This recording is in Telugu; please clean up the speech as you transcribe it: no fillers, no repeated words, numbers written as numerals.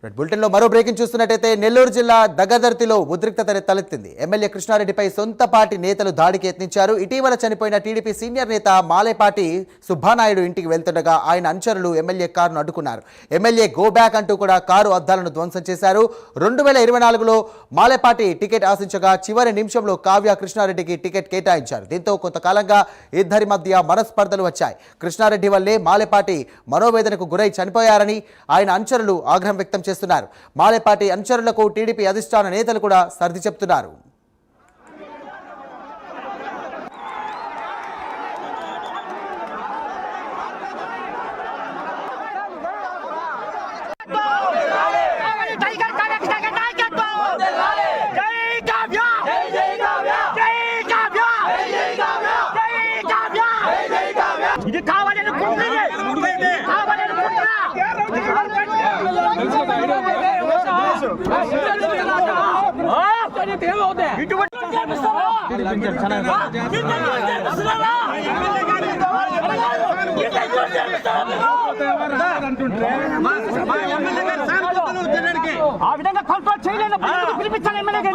బులెటిన్లో మరో బ్రేకింగ్ చూస్తున్నట్టయితే నెల్లూరు జిల్లా దగదర్తిలో ఉద్రిక్తత తలెత్తింది. ఎమ్మెల్యే కృష్ణారెడ్డిపై సొంత పార్టీ నేతలు దాడికి యత్నించారు. ఇటీవల చనిపోయిన టీడీపీ సీనియర్ నేత మాలేపాటి సుబ్బానాయుడు ఇంటికి వెళ్తుండగా ఆయన అనుచరులు ఎమ్మెల్యే కారును అడ్డుకున్నారు. ఎమ్మెల్యే గో బ్యాక్ అంటూ కూడా కారు అద్దాలను ధ్వంసం చేశారు. 2024లో మాలేపాటి టికెట్ ఆశించగా చివరి నిమిషంలో కావ్య కృష్ణారెడ్డికి టికెట్ కేటాయించారు. దీంతో కొంతకాలంగా ఇద్దరి మధ్య మనస్పర్ధలు వచ్చాయి. కృష్ణారెడ్డి వల్లే మాలేపాటి మనోవేదనకు గురై చనిపోయారని ఆయన అనుచరులు ఆగ్రహం వ్యక్తం చేస్తున్నారు. మాలేపాటి అనుచరులకు టీడీపీ అధిష్టాన నేతలు కూడా సర్ది చెప్తున్నారు. ఇది కావాలని ఆ విధంగా కంట్రోల్ చేయలేనప్పుడు పిలిపించాలి ఎమ్మెల్యే.